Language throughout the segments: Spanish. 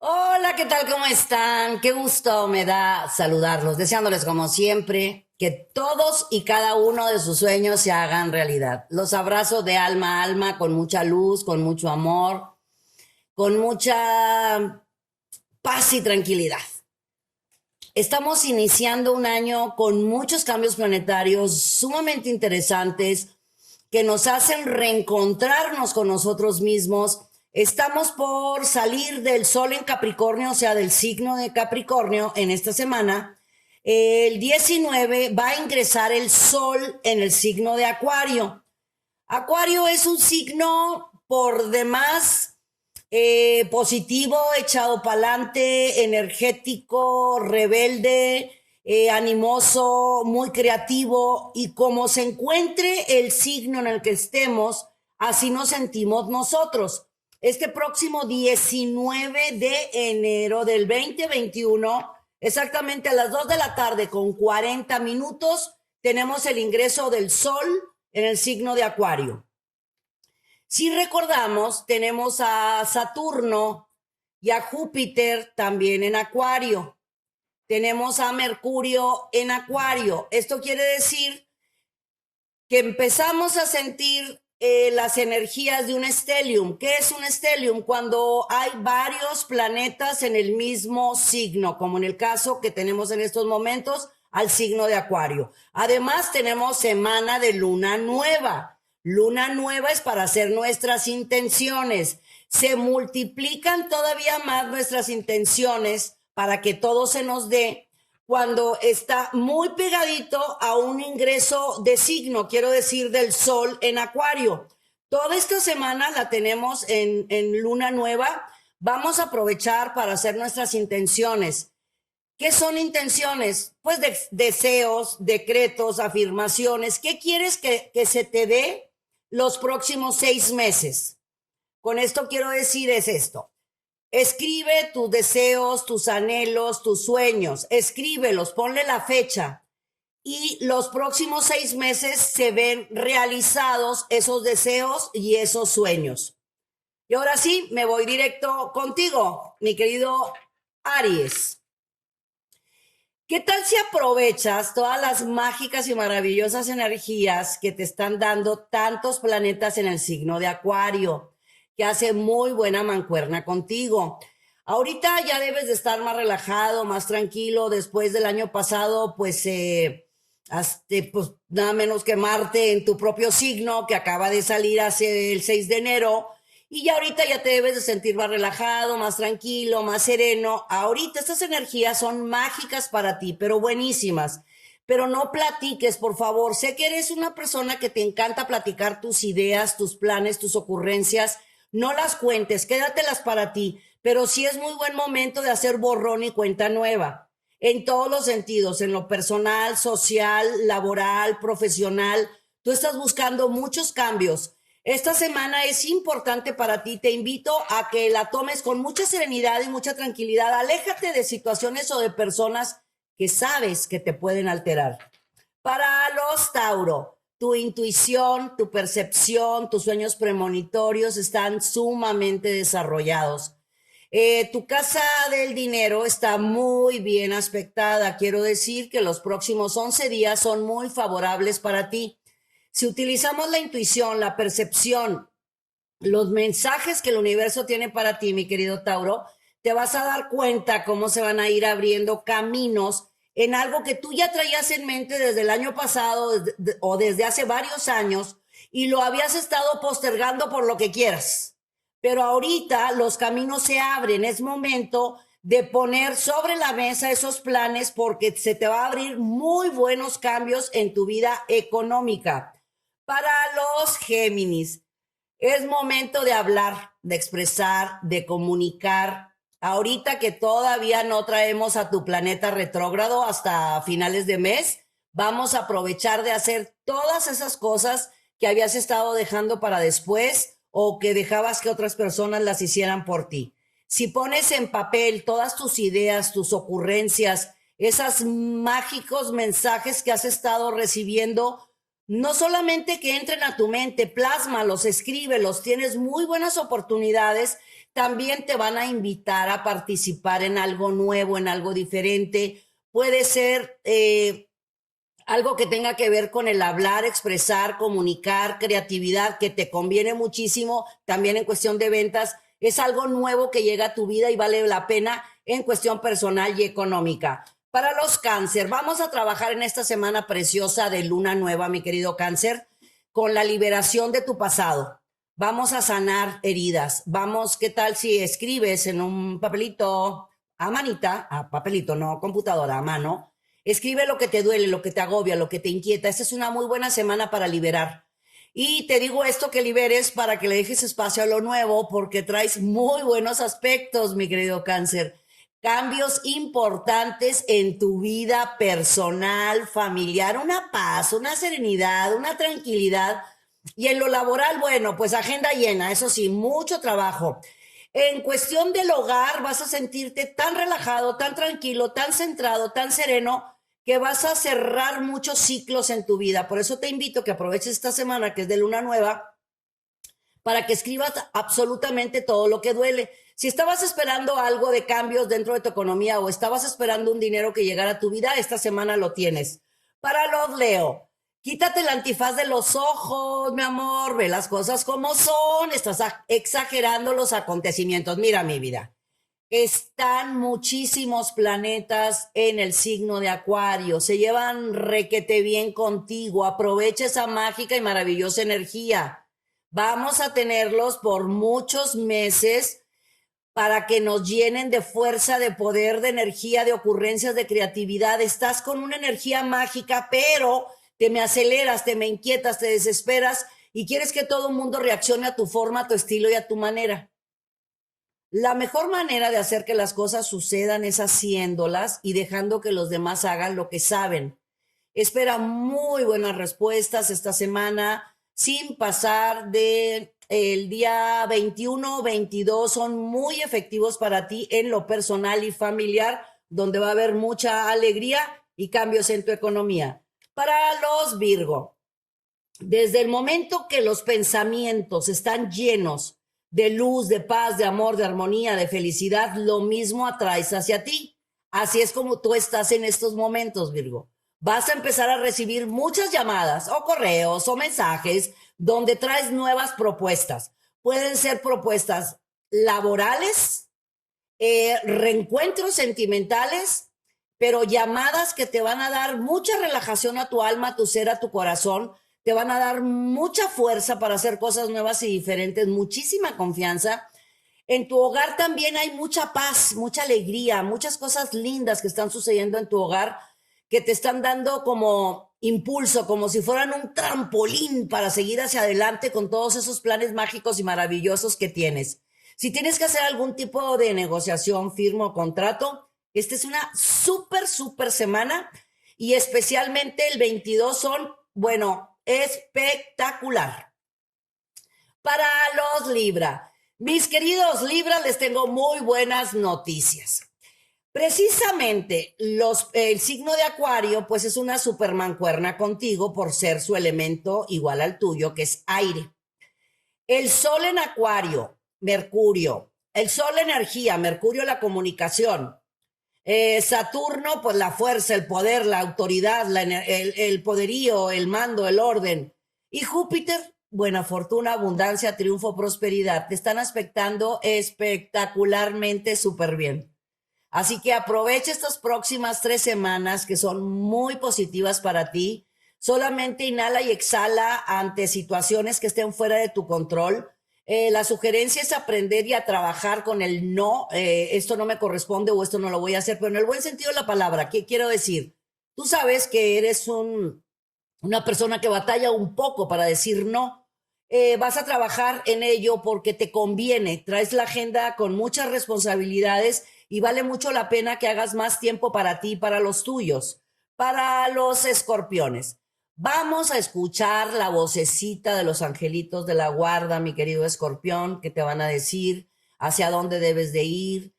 Hola, ¿qué tal? ¿Cómo están? Qué gusto me da saludarlos, deseándoles como siempre que todos y cada uno de sus sueños se hagan realidad. Los abrazo de alma a alma, con mucha luz, con mucho amor, con mucha paz y tranquilidad. Estamos iniciando un año con muchos cambios planetarios sumamente interesantes que nos hacen reencontrarnos con nosotros mismos. Estamos por salir del Sol en Capricornio, o sea, del signo de Capricornio en esta semana. El 19 va a ingresar el Sol en el signo de Acuario. Acuario es un signo por demás positivo, echado para adelante, energético, rebelde, animoso, muy creativo, y como se encuentre el signo en el que estemos, así nos sentimos nosotros. Este próximo 19 de enero del 2021, exactamente a las 2 de la tarde con 40 minutos, tenemos el ingreso del Sol en el signo de Acuario. Si recordamos, tenemos a Saturno y a Júpiter también en Acuario. Tenemos a Mercurio en Acuario. Esto quiere decir que empezamos a sentir las energías de un stellium. ¿Qué es un stellium? Cuando hay varios planetas en el mismo signo, como en el caso que tenemos en estos momentos al signo de Acuario. Además, tenemos semana de luna nueva. Luna nueva es para hacer nuestras intenciones. Se multiplican todavía más nuestras intenciones para que todo se nos dé cuando está muy pegadito a un ingreso de signo, quiero decir, del Sol en Acuario. Toda esta semana la tenemos en luna nueva. Vamos a aprovechar para hacer nuestras intenciones. ¿Qué son intenciones? Pues deseos, decretos, afirmaciones. ¿Qué quieres que se te dé los próximos 6 meses? Con esto quiero decir es esto. Escribe tus deseos, tus anhelos, tus sueños. Escríbelos, ponle la fecha. Y los próximos 6 meses se ven realizados esos deseos y esos sueños. Y ahora sí, me voy directo contigo, mi querido Aries. ¿Qué tal si aprovechas todas las mágicas y maravillosas energías que te están dando tantos planetas en el signo de Acuario, que hace muy buena mancuerna contigo? Ahorita ya debes de estar más relajado, más tranquilo. Después del año pasado, pues nada menos que Marte en tu propio signo, que acaba de salir hace el 6 de enero. Y ya ahorita ya te debes de sentir más relajado, más tranquilo, más sereno. Ahorita estas energías son mágicas para ti, pero buenísimas. Pero no platiques, por favor. Sé que eres una persona que te encanta platicar tus ideas, tus planes, tus ocurrencias. No las cuentes, quédatelas para ti. Pero sí es muy buen momento de hacer borrón y cuenta nueva. En todos los sentidos, en lo personal, social, laboral, profesional. Tú estás buscando muchos cambios. Esta semana es importante para ti. Te invito a que la tomes con mucha serenidad y mucha tranquilidad. Aléjate de situaciones o de personas que sabes que te pueden alterar. Para los Tauro, tu intuición, tu percepción, tus sueños premonitorios están sumamente desarrollados. Tu casa del dinero está muy bien aspectada. Quiero decir que los próximos 11 días son muy favorables para ti. Si utilizamos la intuición, la percepción, los mensajes que el universo tiene para ti, mi querido Tauro, te vas a dar cuenta cómo se van a ir abriendo caminos en algo que tú ya traías en mente desde el año pasado o desde hace varios años y lo habías estado postergando por lo que quieras. Pero ahorita los caminos se abren, es momento de poner sobre la mesa esos planes porque se te va a abrir muy buenos cambios en tu vida económica. Para los Géminis, es momento de hablar, de expresar, de comunicar. Ahorita que todavía no traemos a tu planeta retrógrado hasta finales de mes, vamos a aprovechar de hacer todas esas cosas que habías estado dejando para después o que dejabas que otras personas las hicieran por ti. Si pones en papel todas tus ideas, tus ocurrencias, esos mágicos mensajes que has estado recibiendo, no solamente que entren a tu mente, plásmalos, escríbelos, tienes muy buenas oportunidades también te van a invitar a participar en algo nuevo, en algo diferente. Puede ser algo que tenga que ver con el hablar, expresar, comunicar, creatividad, que te conviene muchísimo también en cuestión de ventas. Es algo nuevo que llega a tu vida y vale la pena en cuestión personal y económica. Para los cáncer, vamos a trabajar en esta semana preciosa de luna nueva, mi querido cáncer, con la liberación de tu pasado. Vamos a sanar heridas. Vamos, ¿qué tal si escribes en un papelito a manita, a papelito, no computadora, a mano? Escribe lo que te duele, lo que te agobia, lo que te inquieta. Esta es una muy buena semana para liberar. Y te digo esto, que liberes para que le dejes espacio a lo nuevo, porque traes muy buenos aspectos, mi querido cáncer. Cambios importantes en tu vida personal, familiar, una paz, una serenidad, una tranquilidad. Y en lo laboral, bueno, pues agenda llena, eso sí, mucho trabajo. En cuestión del hogar, vas a sentirte tan relajado, tan tranquilo, tan centrado, tan sereno, que vas a cerrar muchos ciclos en tu vida. Por eso te invito a que aproveches esta semana, que es de luna nueva, para que escribas absolutamente todo lo que duele. Si estabas esperando algo de cambios dentro de tu economía o estabas esperando un dinero que llegara a tu vida, esta semana lo tienes. Para los Leo, quítate el antifaz de los ojos, mi amor, ve las cosas como son, estás exagerando los acontecimientos. Mira mi vida, están muchísimos planetas en el signo de Acuario, se llevan requete bien contigo, aprovecha esa mágica y maravillosa energía. Vamos a tenerlos por muchos meses para que nos llenen de fuerza, de poder, de energía, de ocurrencias, de creatividad. Estás con una energía mágica, pero te me aceleras, te me inquietas, te desesperas y quieres que todo el mundo reaccione a tu forma, a tu estilo y a tu manera. La mejor manera de hacer que las cosas sucedan es haciéndolas y dejando que los demás hagan lo que saben. Espera muy buenas respuestas esta semana, sin pasar de el día 21 o 22. Son muy efectivos para ti en lo personal y familiar, donde va a haber mucha alegría y cambios en tu economía. Para los Virgo, desde el momento que los pensamientos están llenos de luz, de paz, de amor, de armonía, de felicidad, lo mismo atraes hacia ti. Así es como tú estás en estos momentos, Virgo. Vas a empezar a recibir muchas llamadas o correos o mensajes donde traes nuevas propuestas. Pueden ser propuestas laborales, reencuentros sentimentales, pero llamadas que te van a dar mucha relajación a tu alma, a tu ser, a tu corazón. Te van a dar mucha fuerza para hacer cosas nuevas y diferentes, muchísima confianza. En tu hogar también hay mucha paz, mucha alegría, muchas cosas lindas que están sucediendo en tu hogar, que te están dando como impulso, como si fueran un trampolín para seguir hacia adelante con todos esos planes mágicos y maravillosos que tienes. Si tienes que hacer algún tipo de negociación, firma o contrato, esta es una súper semana, y especialmente el 22 son, bueno, espectacular. Para los Libra, mis queridos Libra, les tengo muy buenas noticias. Precisamente el signo de Acuario, pues es una supermancuerna contigo por ser su elemento igual al tuyo, que es aire. El Sol en Acuario, Mercurio, el Sol energía, Mercurio la comunicación, Saturno pues la fuerza, el poder, la autoridad, el poderío, el mando, el orden, y Júpiter, buena fortuna, abundancia, triunfo, prosperidad. Te están aspectando espectacularmente súper bien. Así que aprovecha estas próximas 3 semanas que son muy positivas para ti. Solamente inhala y exhala ante situaciones que estén fuera de tu control. La sugerencia es aprender y a trabajar con el no, esto no me corresponde o esto no lo voy a hacer, pero en el buen sentido de la palabra. ¿Qué quiero decir? Tú sabes que eres una persona que batalla un poco para decir no. Vas a trabajar en ello porque te conviene. Traes la agenda con muchas responsabilidades y vale mucho la pena que hagas más tiempo para ti y para los tuyos. Para los escorpiones, vamos a escuchar la vocecita de los angelitos de la guarda, mi querido escorpión, que te van a decir hacia dónde debes de ir,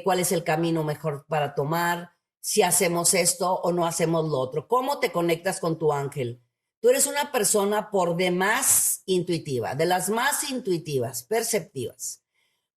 cuál es el camino mejor para tomar, si hacemos esto o no hacemos lo otro. ¿Cómo te conectas con tu ángel? Tú eres una persona por demás intuitiva, de las más intuitivas, perceptivas.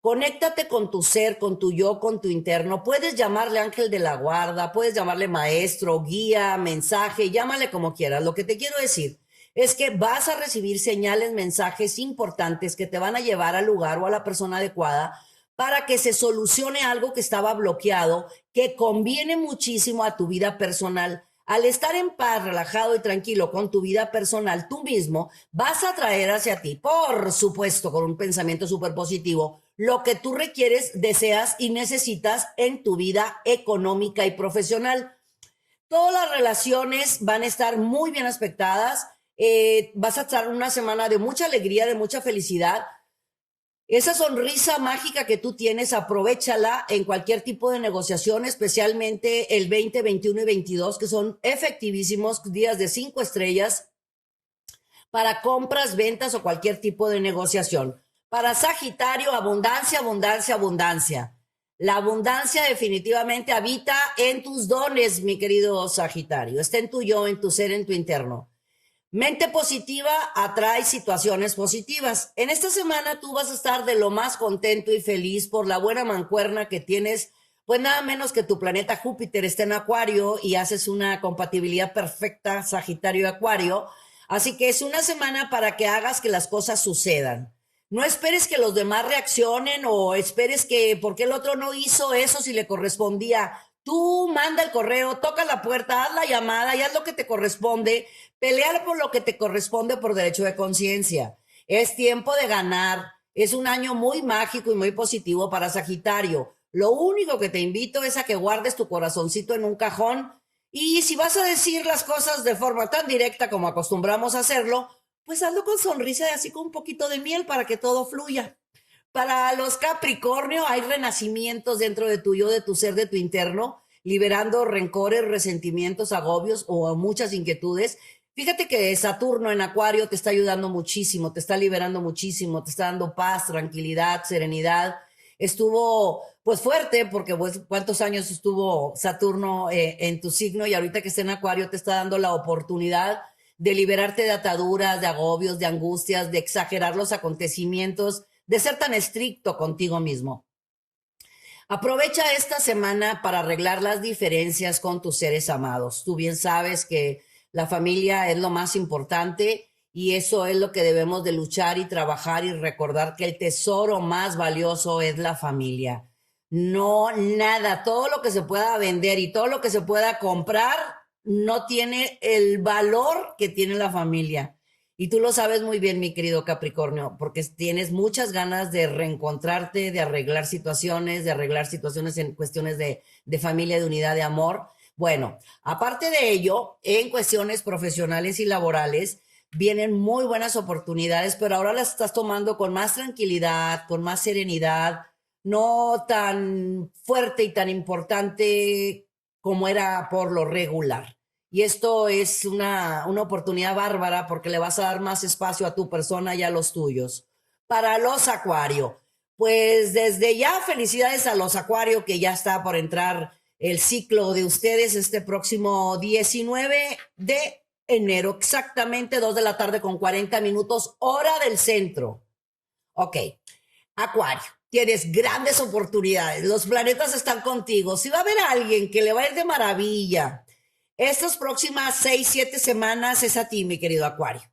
Conéctate con tu ser, con tu yo, con tu interno. Puedes llamarle ángel de la guarda, puedes llamarle maestro, guía, mensaje, llámale como quieras. Lo que te quiero decir es que vas a recibir señales, mensajes importantes que te van a llevar al lugar o a la persona adecuada para que se solucione algo que estaba bloqueado, que conviene muchísimo a tu vida personal. Al estar en paz, relajado y tranquilo con tu vida personal, tú mismo vas a traer hacia ti, por supuesto, con un pensamiento súper positivo, lo que tú requieres, deseas y necesitas en tu vida económica y profesional. Todas las relaciones van a estar muy bien aspectadas. Vas a estar una semana de mucha alegría, de mucha felicidad. Esa sonrisa mágica que tú tienes, aprovéchala en cualquier tipo de negociación, especialmente el 20, 21 y 22, que son efectivísimos días de 5 estrellas para compras, ventas o cualquier tipo de negociación. Para Sagitario, abundancia, abundancia, abundancia. La abundancia definitivamente habita en tus dones, mi querido Sagitario. Está en tu yo, en tu ser, en tu interno. Mente positiva atrae situaciones positivas. En esta semana tú vas a estar de lo más contento y feliz por la buena mancuerna que tienes, pues nada menos que tu planeta Júpiter está en Acuario y haces una compatibilidad perfecta Sagitario-Acuario. Así que es una semana para que hagas que las cosas sucedan. No esperes que los demás reaccionen o esperes que, ¿por qué el otro no hizo eso si le correspondía? Tú manda el correo, toca la puerta, haz la llamada y haz lo que te corresponde. Pelear por lo que te corresponde por derecho de conciencia. Es tiempo de ganar. Es un año muy mágico y muy positivo para Sagitario. Lo único que te invito es a que guardes tu corazoncito en un cajón y si vas a decir las cosas de forma tan directa como acostumbramos a hacerlo, pues hazlo con sonrisa y así con un poquito de miel para que todo fluya. Para los Capricornio hay renacimientos dentro de tu yo, de tu ser, de tu interno, liberando rencores, resentimientos, agobios o muchas inquietudes. Fíjate que Saturno en Acuario te está ayudando muchísimo, te está liberando muchísimo, te está dando paz, tranquilidad, serenidad. Estuvo pues fuerte porque pues, cuántos años estuvo Saturno en tu signo y ahorita que está en Acuario te está dando la oportunidad de liberarte de ataduras, de agobios, de angustias, de exagerar los acontecimientos, de ser tan estricto contigo mismo. Aprovecha esta semana para arreglar las diferencias con tus seres amados. Tú bien sabes que la familia es lo más importante y eso es lo que debemos de luchar y trabajar y recordar que el tesoro más valioso es la familia. No nada, todo lo que se pueda vender y todo lo que se pueda comprar no tiene el valor que tiene la familia. Y tú lo sabes muy bien, mi querido Capricornio, porque tienes muchas ganas de reencontrarte, de arreglar situaciones en cuestiones de familia, de unidad, de amor. Bueno, aparte de ello, en cuestiones profesionales y laborales, vienen muy buenas oportunidades, pero ahora las estás tomando con más tranquilidad, con más serenidad, no tan fuerte y tan importante como era por lo regular. Y esto es una oportunidad bárbara porque le vas a dar más espacio a tu persona y a los tuyos. Para los Acuario, pues desde ya felicidades a los Acuario que ya está por entrar el ciclo de ustedes este próximo 19 de enero, exactamente 2 de la tarde con 40 minutos, hora del centro. Ok, Acuario, tienes grandes oportunidades, los planetas están contigo. Si va a haber alguien que le va a ir de maravilla estas próximas 6, 7 semanas es a ti, mi querido Acuario.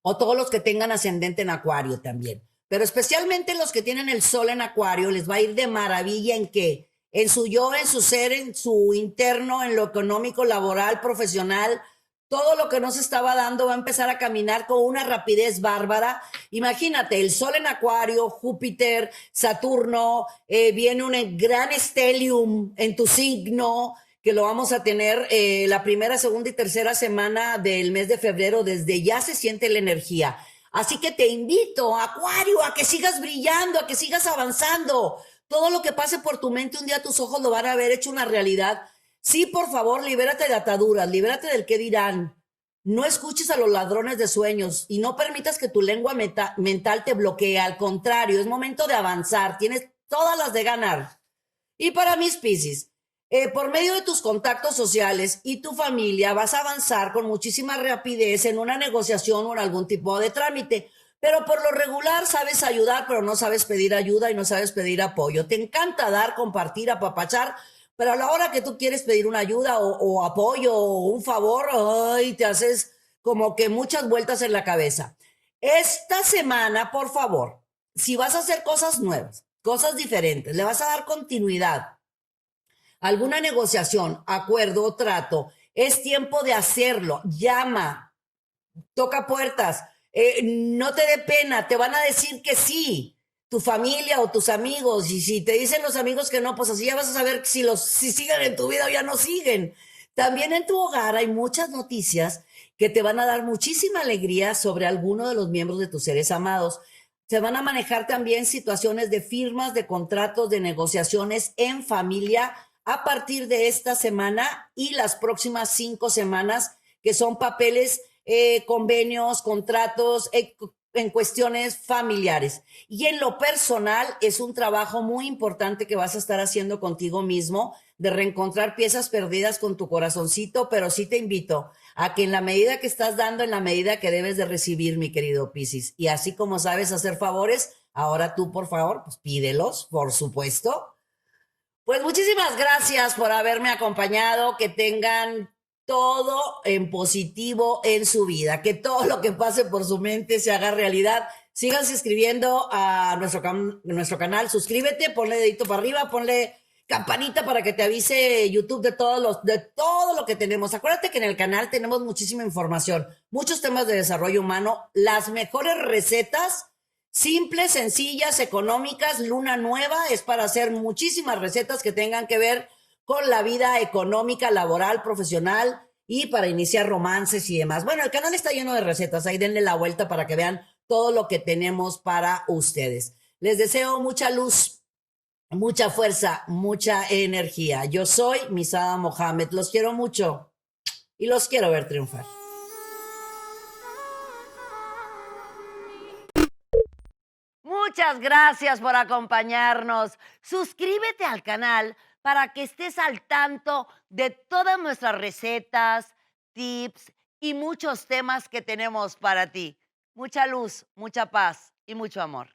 O todos los que tengan ascendente en Acuario también. Pero especialmente los que tienen el sol en Acuario, les va a ir de maravilla en qué? En su yo, en su ser, en su interno, en lo económico, laboral, profesional. Todo lo que no se estaba dando va a empezar a caminar con una rapidez bárbara. Imagínate, el sol en Acuario, Júpiter, Saturno, viene un gran estelium en tu signo, que lo vamos a tener la primera, segunda y tercera semana del mes de febrero. Desde ya se siente la energía. Así que te invito, Acuario, a que sigas brillando, a que sigas avanzando. Todo lo que pase por tu mente, un día tus ojos lo van a haber hecho una realidad. Sí, por favor, libérate de ataduras, libérate del qué dirán. No escuches a los ladrones de sueños y no permitas que tu lengua mental te bloquee. Al contrario, es momento de avanzar. Tienes todas las de ganar. Y para mis Piscis, por medio de tus contactos sociales y tu familia vas a avanzar con muchísima rapidez en una negociación o en algún tipo de trámite. Pero por lo regular sabes ayudar, pero no sabes pedir ayuda y no sabes pedir apoyo. Te encanta dar, compartir, apapachar, pero a la hora que tú quieres pedir una ayuda o apoyo o un favor, ay, te haces como que muchas vueltas en la cabeza. Esta semana, por favor, si vas a hacer cosas nuevas, cosas diferentes, le vas a dar continuidad, alguna negociación, acuerdo o trato, es tiempo de hacerlo. Llama, toca puertas, no te dé pena, te van a decir que sí, tu familia o tus amigos, y si te dicen los amigos que no, pues así ya vas a saber si siguen en tu vida o ya no siguen. También en tu hogar hay muchas noticias que te van a dar muchísima alegría sobre alguno de los miembros de tus seres amados. Se van a manejar también situaciones de firmas, de contratos, de negociaciones en familia a partir de esta semana y las próximas 5 semanas, que son papeles, convenios, contratos, en cuestiones familiares. Y en lo personal es un trabajo muy importante que vas a estar haciendo contigo mismo, de reencontrar piezas perdidas con tu corazoncito, pero sí te invito a que en la medida que estás dando, en la medida que debes de recibir, mi querido Piscis. Y así como sabes hacer favores, ahora tú, por favor, pues pídelos, por supuesto. Pues muchísimas gracias por haberme acompañado, que tengan todo en positivo en su vida, que todo lo que pase por su mente se haga realidad. Síganse escribiendo a nuestro canal, suscríbete, ponle dedito para arriba, ponle campanita para que te avise YouTube de todo lo que tenemos. Acuérdate que en el canal tenemos muchísima información, muchos temas de desarrollo humano, las mejores recetas. Simples, sencillas, económicas, luna nueva, es para hacer muchísimas recetas que tengan que ver con la vida económica, laboral, profesional y para iniciar romances y demás. Bueno, el canal está lleno de recetas, ahí denle la vuelta para que vean todo lo que tenemos para ustedes. Les deseo mucha luz, mucha fuerza, mucha energía. Yo soy Misada Mohamed, los quiero mucho y los quiero ver triunfar. Muchas gracias por acompañarnos. Suscríbete al canal para que estés al tanto de todas nuestras recetas, tips y muchos temas que tenemos para ti. Mucha luz, mucha paz y mucho amor.